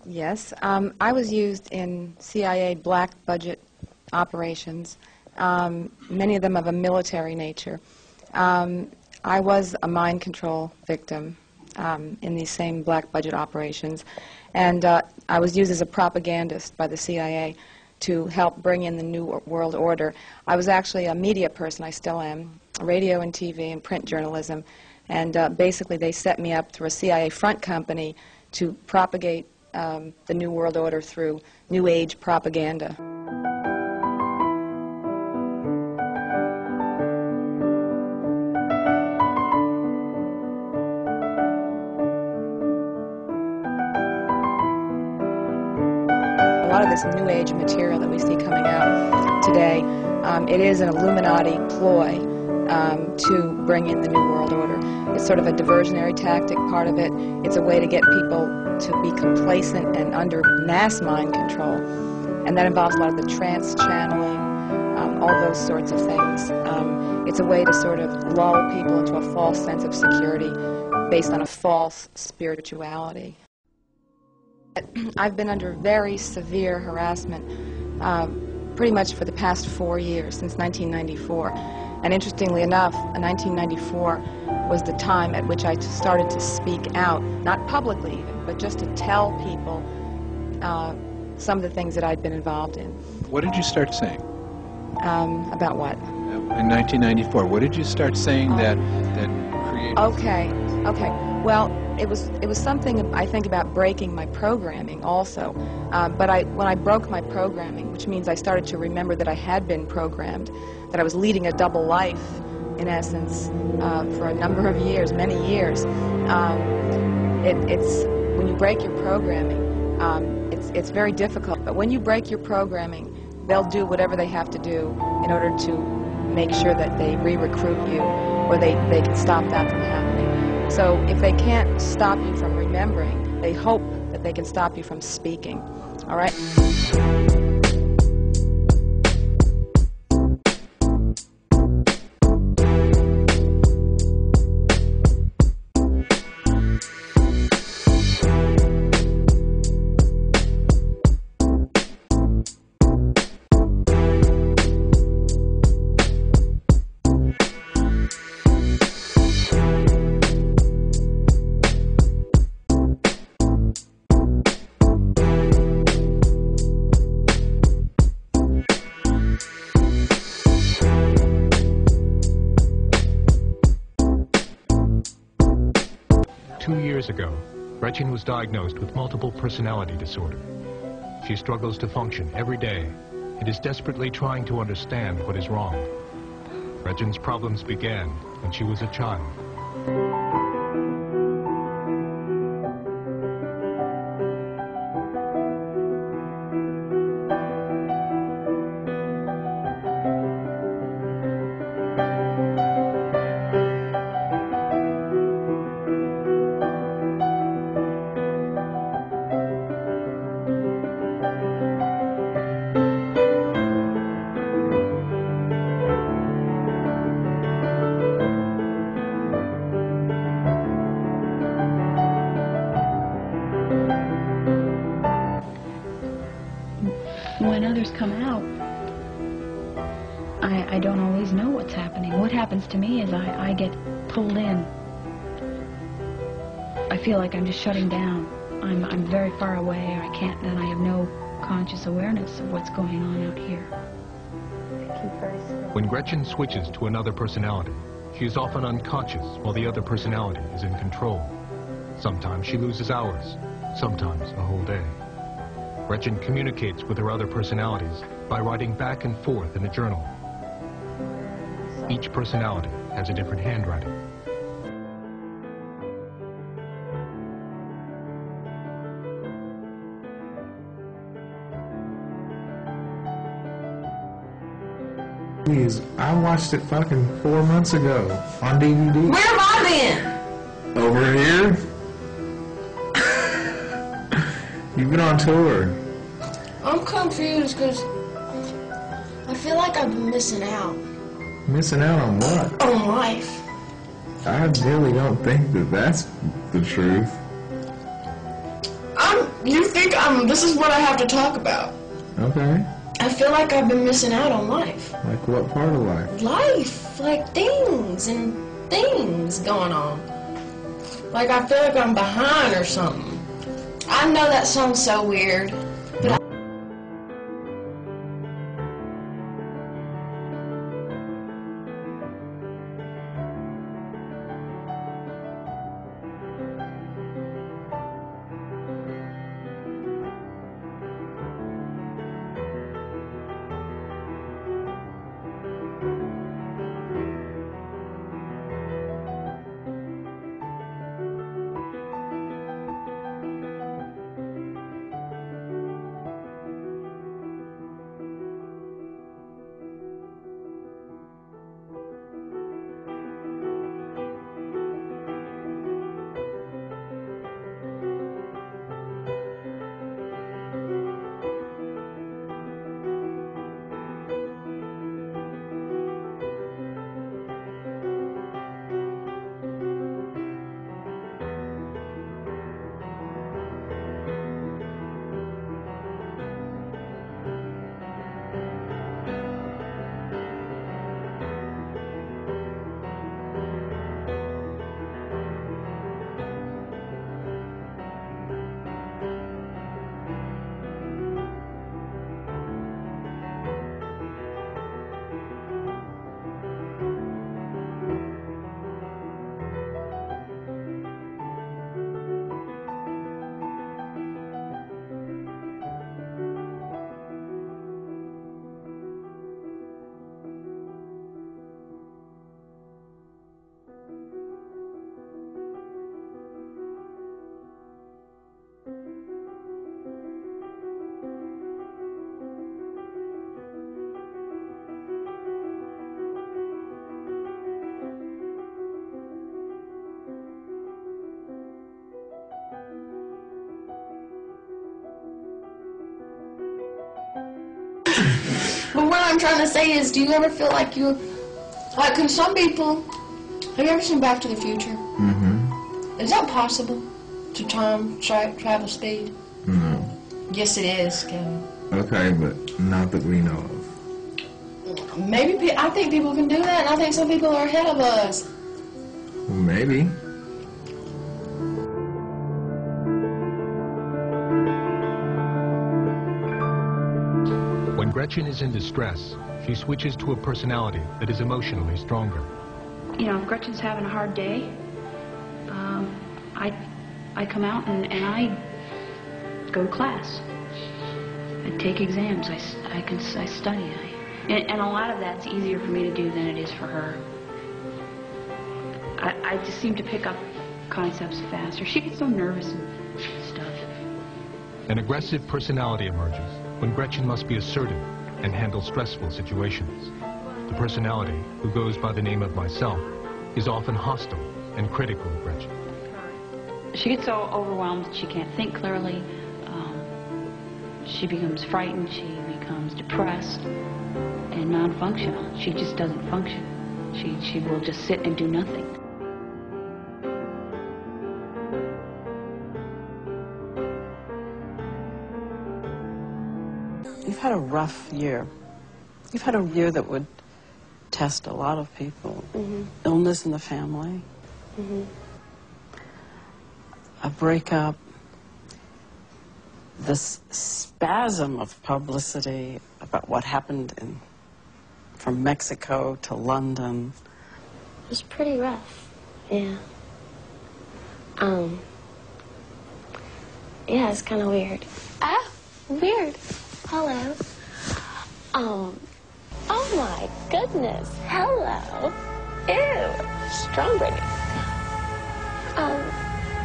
Yes, I was used in CIA black budget operations, many of them of a military nature. I was a mind control victim in these same black budget operations, and I was used as a propagandist by the CIA to help bring in the New World Order. I was actually a media person, I still am, radio and TV and print journalism, and basically they set me up through a CIA front company to propagate the New World Order through New Age propaganda. A lot of this New Age material that we see coming out today, it is an Illuminati ploy to bring in the New World Order. It's sort of a diversionary tactic, part of it. It's a way to get people to be complacent and under mass mind control. And that involves a lot of the trance channeling, all those sorts of things. It's a way to sort of lull people into a false sense of security based on a false spirituality. I've been under very severe harassment pretty much for the past 4 years, since 1994. And interestingly enough, 1994 was the time at which I started to speak out, not publicly even, but just to tell people some of the things that I'd been involved in. What did you start saying? About what? In 1994, what did you start saying that created... Okay. Well, it was something, I think, about breaking my programming also. But when I broke my programming, which means I started to remember that I had been programmed, that I was leading a double life, in essence, for a number of years, many years. It's when you break your programming, it's very difficult. But when you break your programming, they'll do whatever they have to do in order to make sure that they re-recruit you, or they can stop that from happening. So if they can't stop you from remembering, they hope that they can stop you from speaking. All right? 2 years ago, Gretchen was diagnosed with multiple personality disorder. She struggles to function every day and is desperately trying to understand what is wrong. Gretchen's problems began when she was a child. When others come out, I don't always know what's happening. What happens to me is I get pulled in. I feel like I'm just shutting down. I'm very far away. Then I have no conscious awareness of what's going on out here. When Gretchen switches to another personality, she is often unconscious while the other personality is in control. Sometimes she loses hours, sometimes a whole day. Gretchen communicates with her other personalities by writing back and forth in a journal. Each personality has a different handwriting. Please, I watched it fucking 4 months ago on DVD. Where have I been? Over here? You've been on tour. I'm confused because I feel like I've been missing out. Missing out on what? On life. I really don't think that that's the truth. I'm You think this is what I have to talk about. Okay. I feel like I've been missing out on life. Like what part of life? Life, like things going on. Like I feel like I'm behind or something. I know that sounds so weird, but what I'm trying to say is, do you ever feel like can some people, have you ever seen Back to the Future? Mm-hmm. Is that possible to time travel speed? No. Yes, it is, Kevin. Okay, but not that we know of. Maybe, I think people can do that, and I think some people are ahead of us. Maybe. When Gretchen is in distress, she switches to a personality that is emotionally stronger. You know, if Gretchen's having a hard day, I come out and I go to class. I take exams. I study. And a lot of that's easier for me to do than it is for her. I just seem to pick up concepts faster. She gets so nervous and stuff. An aggressive personality emerges when Gretchen must be assertive and handle stressful situations. The personality, who goes by the name of myself, is often hostile and critical of Gretchen. She gets so overwhelmed that she can't think clearly. She becomes frightened. She becomes depressed and non-functional. She just doesn't function. She will just sit and do nothing. You've had a rough year. You've had a year that would test a lot of people. Mm-hmm. Illness in the family. Mm-hmm. A breakup. This spasm of publicity about what happened from Mexico to London. It was pretty rough, yeah. Yeah, it's kind of weird. Ah, weird. Hello. Oh my goodness. Hello. Ew. Strawberry.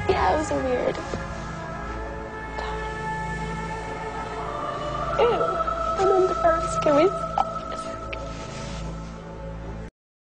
Yeah, it was a weird time. Ew. I'm embarrassed. Can we